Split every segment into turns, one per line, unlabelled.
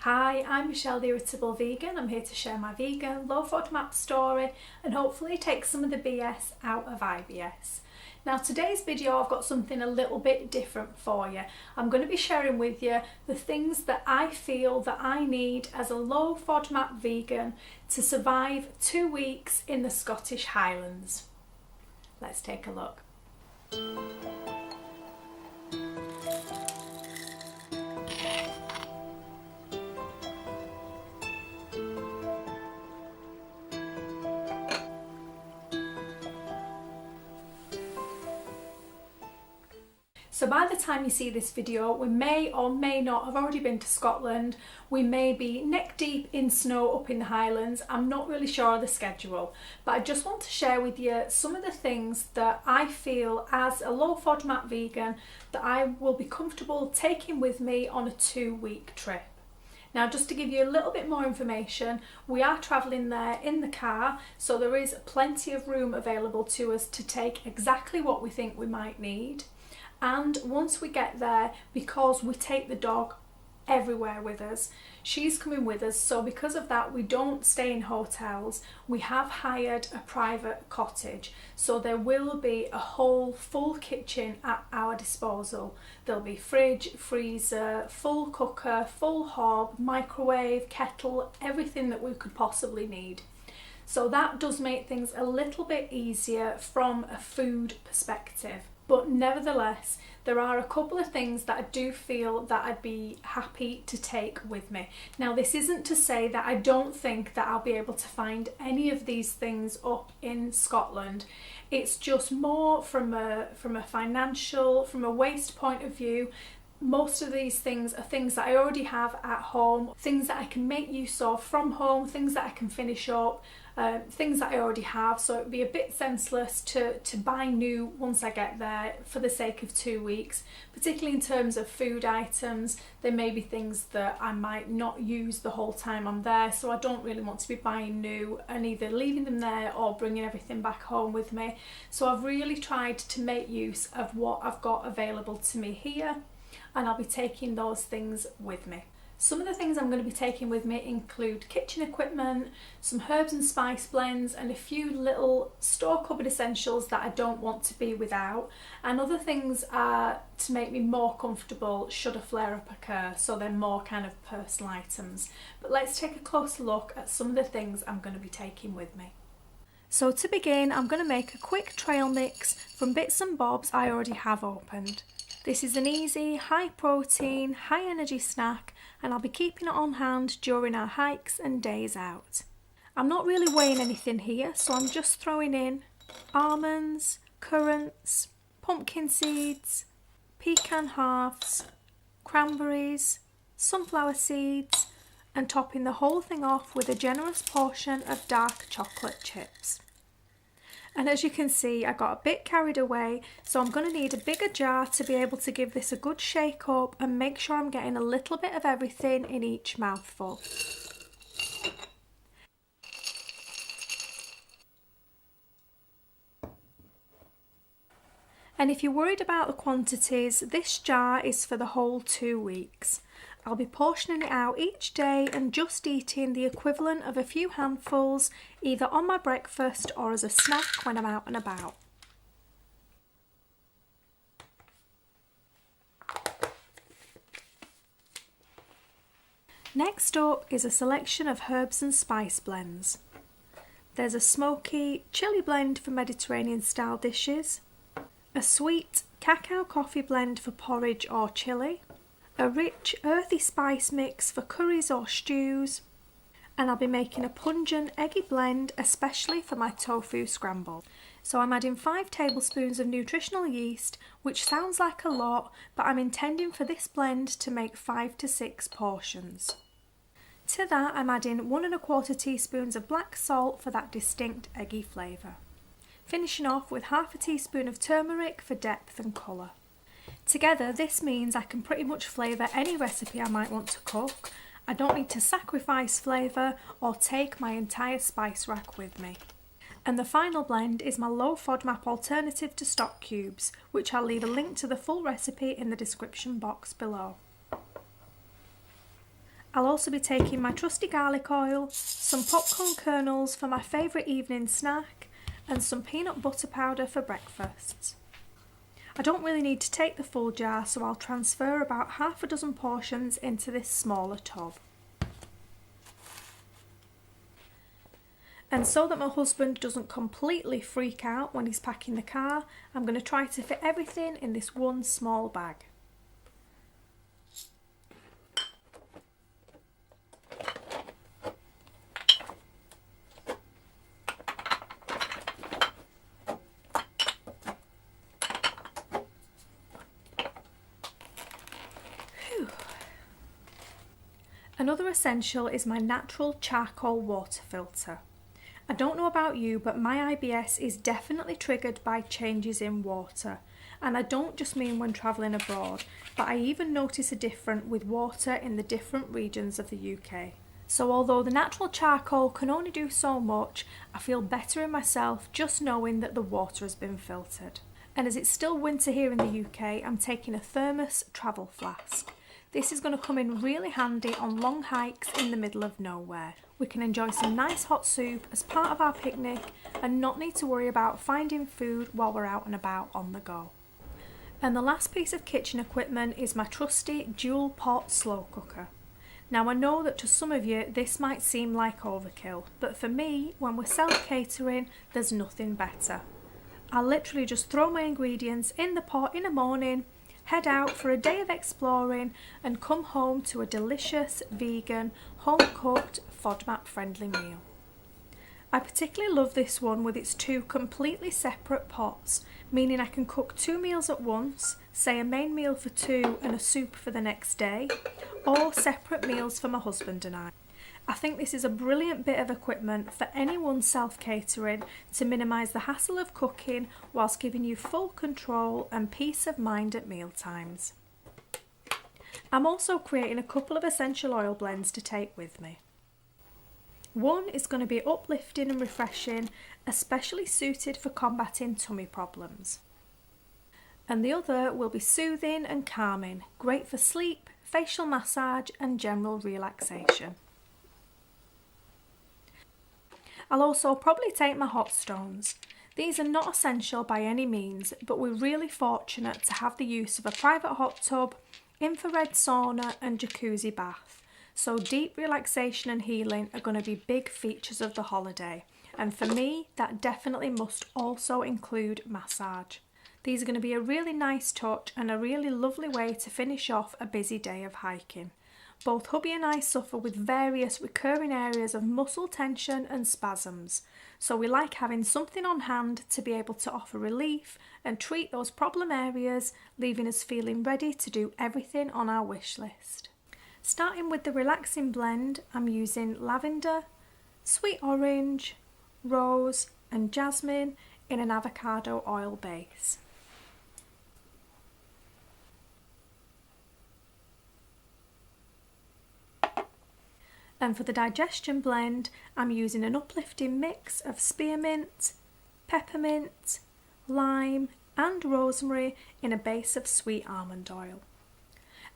Hi, I'm Michelle the Irritable Vegan. I'm here to share my vegan, low FODMAP story and hopefully take some of the BS out of IBS. Now today's video I've got something a little bit different for you. I'm going to be sharing with you the things that I feel that I need as a low FODMAP vegan to survive 2 weeks in the Scottish Highlands. Let's take a look. So by the time you see this video, we may or may not have already been to Scotland. We may be neck deep in snow up in the Highlands. I'm not really sure of the schedule, but I just want to share with you some of the things that I feel as a low FODMAP vegan that I will be comfortable taking with me on a 2-week trip. Now, just to give you a little bit more information, we are travelling there in the car, so there is plenty of room available to us to take exactly what we think we might need. And once we get there, because we take the dog everywhere with us, she's coming with us, so because of that we don't stay in hotels. We have hired a private cottage, so there will be a whole full kitchen at our disposal. There'll be fridge, freezer, full cooker, full hob, microwave, kettle, everything that we could possibly need. So that does make things a little bit easier from a food perspective. But nevertheless, there are a couple of things that I do feel that I'd be happy to take with me. Now, this isn't to say that I don't think that I'll be able to find any of these things up in Scotland. It's just more from a financial, from a waste point of view. Most of these things are things that I already have at home, things that I can make use of from home, things that I can finish up, things that I already have, so it would be a bit senseless to buy new once I get there for the sake of 2 weeks. Particularly in terms of food items, there may be things that I might not use the whole time I'm there, so I don't really want to be buying new and either leaving them there or bringing everything back home with me. So I've really tried to make use of what I've got available to me here, and I'll be taking those things with me. Some of the things I'm going to be taking with me include kitchen equipment, some herbs and spice blends, and a few little store cupboard essentials that I don't want to be without. And other things are to make me more comfortable should a flare-up occur, so they're more kind of personal items. But let's take a closer look at some of the things I'm going to be taking with me. So to begin, I'm going to make a quick trail mix from bits and bobs I already have opened. This is an easy, high protein, high energy snack, and I'll be keeping it on hand during our hikes and days out. I'm not really weighing anything here, so I'm just throwing in almonds, currants, pumpkin seeds, pecan halves, cranberries, sunflower seeds, and topping the whole thing off with a generous portion of dark chocolate chips. And as you can see, I got a bit carried away, so I'm going to need a bigger jar to be able to give this a good shake up and make sure I'm getting a little bit of everything in each mouthful. And if you're worried about the quantities, this jar is for the whole 2 weeks. I'll be portioning it out each day and just eating the equivalent of a few handfuls, either on my breakfast or as a snack when I'm out and about. Next up is a selection of herbs and spice blends. There's a smoky chili blend for Mediterranean style dishes, a sweet cacao coffee blend for porridge or chili, a rich earthy spice mix for curries or stews, and I'll be making a pungent eggy blend especially for my tofu scramble. So I'm adding 5 tablespoons of nutritional yeast, which sounds like a lot, but I'm intending for this blend to make 5 to 6 portions. To that I'm adding 1 1/4 teaspoons of black salt for that distinct eggy flavour. Finishing off with half a teaspoon of turmeric for depth and colour. Together this means I can pretty much flavour any recipe I might want to cook. I don't need to sacrifice flavour or take my entire spice rack with me. And the final blend is my low FODMAP alternative to stock cubes, which I'll leave a link to the full recipe in the description box below. I'll also be taking my trusty garlic oil, some popcorn kernels for my favourite evening snack, and some peanut butter powder for breakfasts. I don't really need to take the full jar, so I'll transfer about half a dozen portions into this smaller tub. And so that my husband doesn't completely freak out when he's packing the car, I'm going to try to fit everything in this one small bag. Another essential is my natural charcoal water filter. I don't know about you, but my IBS is definitely triggered by changes in water. And I don't just mean when travelling abroad, but I even notice a difference with water in the different regions of the UK. So although the natural charcoal can only do so much, I feel better in myself just knowing that the water has been filtered. And as it's still winter here in the UK, I'm taking a thermos travel flask. This is going to come in really handy on long hikes in the middle of nowhere. We can enjoy some nice hot soup as part of our picnic and not need to worry about finding food while we're out and about on the go. And the last piece of kitchen equipment is my trusty dual pot slow cooker. Now I know that to some of you this might seem like overkill, but for me, when we're self-catering, there's nothing better. I'll literally just throw my ingredients in the pot in the morning, head out for a day of exploring and come home to a delicious, vegan, home-cooked, FODMAP friendly meal. I particularly love this one with its two completely separate pots, meaning I can cook 2 meals at once, say a main meal for 2 and a soup for the next day, or separate meals for my husband and I. I think this is a brilliant bit of equipment for anyone self-catering to minimise the hassle of cooking whilst giving you full control and peace of mind at meal times. I'm also creating a couple of essential oil blends to take with me. One is going to be uplifting and refreshing, especially suited for combating tummy problems. And the other will be soothing and calming, great for sleep, facial massage and general relaxation. I'll also probably take my hot stones. These are not essential by any means, but we're really fortunate to have the use of a private hot tub, infrared sauna and jacuzzi bath. So deep relaxation and healing are going to be big features of the holiday. And for me, that definitely must also include massage. These are going to be a really nice touch and a really lovely way to finish off a busy day of hiking. Both hubby and I suffer with various recurring areas of muscle tension and spasms, so we like having something on hand to be able to offer relief and treat those problem areas, leaving us feeling ready to do everything on our wish list. Starting with the relaxing blend, I'm using lavender, sweet orange, rose and jasmine in an avocado oil base. And for the digestion blend, I'm using an uplifting mix of spearmint, peppermint, lime and rosemary in a base of sweet almond oil.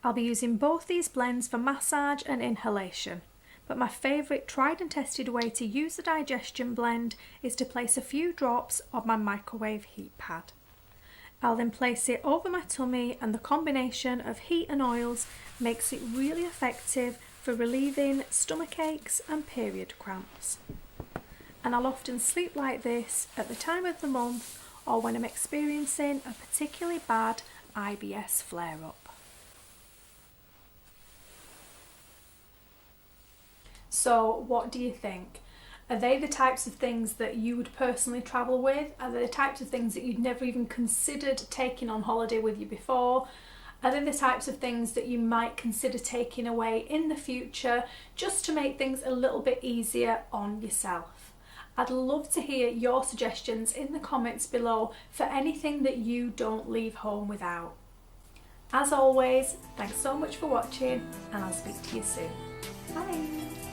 I'll be using both these blends for massage and inhalation, but my favourite tried and tested way to use the digestion blend is to place a few drops on my microwave heat pad. I'll then place it over my tummy, and the combination of heat and oils makes it really effective for relieving stomach aches and period cramps. And I'll often sleep like this at the time of the month or when I'm experiencing a particularly bad IBS flare-up. So what do you think? Are they the types of things that you would personally travel with? Are they the types of things that you'd never even considered taking on holiday with you before? Are they the types of things that you might consider taking away in the future just to make things a little bit easier on yourself? I'd love to hear your suggestions in the comments below for anything that you don't leave home without. As always, thanks so much for watching and I'll speak to you soon. Bye!